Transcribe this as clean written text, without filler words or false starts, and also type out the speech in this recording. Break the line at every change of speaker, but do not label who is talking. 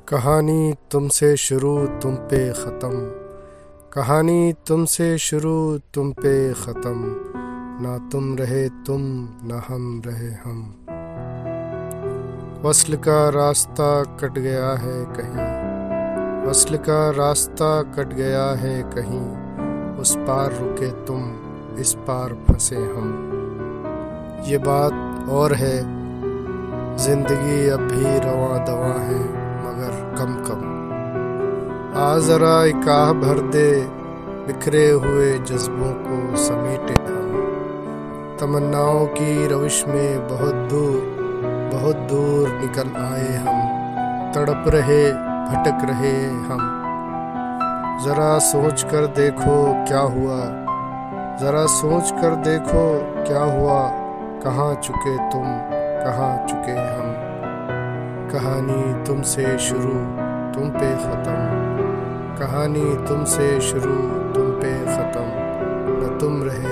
कहानी तुमसे शुरू तुम पे ख़त्म। कहानी तुमसे शुरू तुम पे ख़त्म। ना तुम रहे तुम ना हम रहे हम। वस्ल का रास्ता कट गया है कहीं, वस्ल का रास्ता कट गया है कहीं। उस पार रुके तुम इस पार फंसे हम। ये बात और है, जिंदगी अब भी रवां दवा है मगर कम कम। आ जरा एक आह भर दे, बिखरे हुए जज्बों को समेटे हम। तमन्नाओं की रविश में बहुत दूर निकल आए हम। तड़प रहे भटक रहे हम। जरा सोच कर देखो क्या हुआ, जरा सोच कर देखो क्या हुआ। कहाँ चुके तुम कहाँ चुके हम। कहानी तुमसे शुरू तुम पे ख़त्म। कहानी तुमसे शुरू तुम पे ख़त्म। न तुम रहे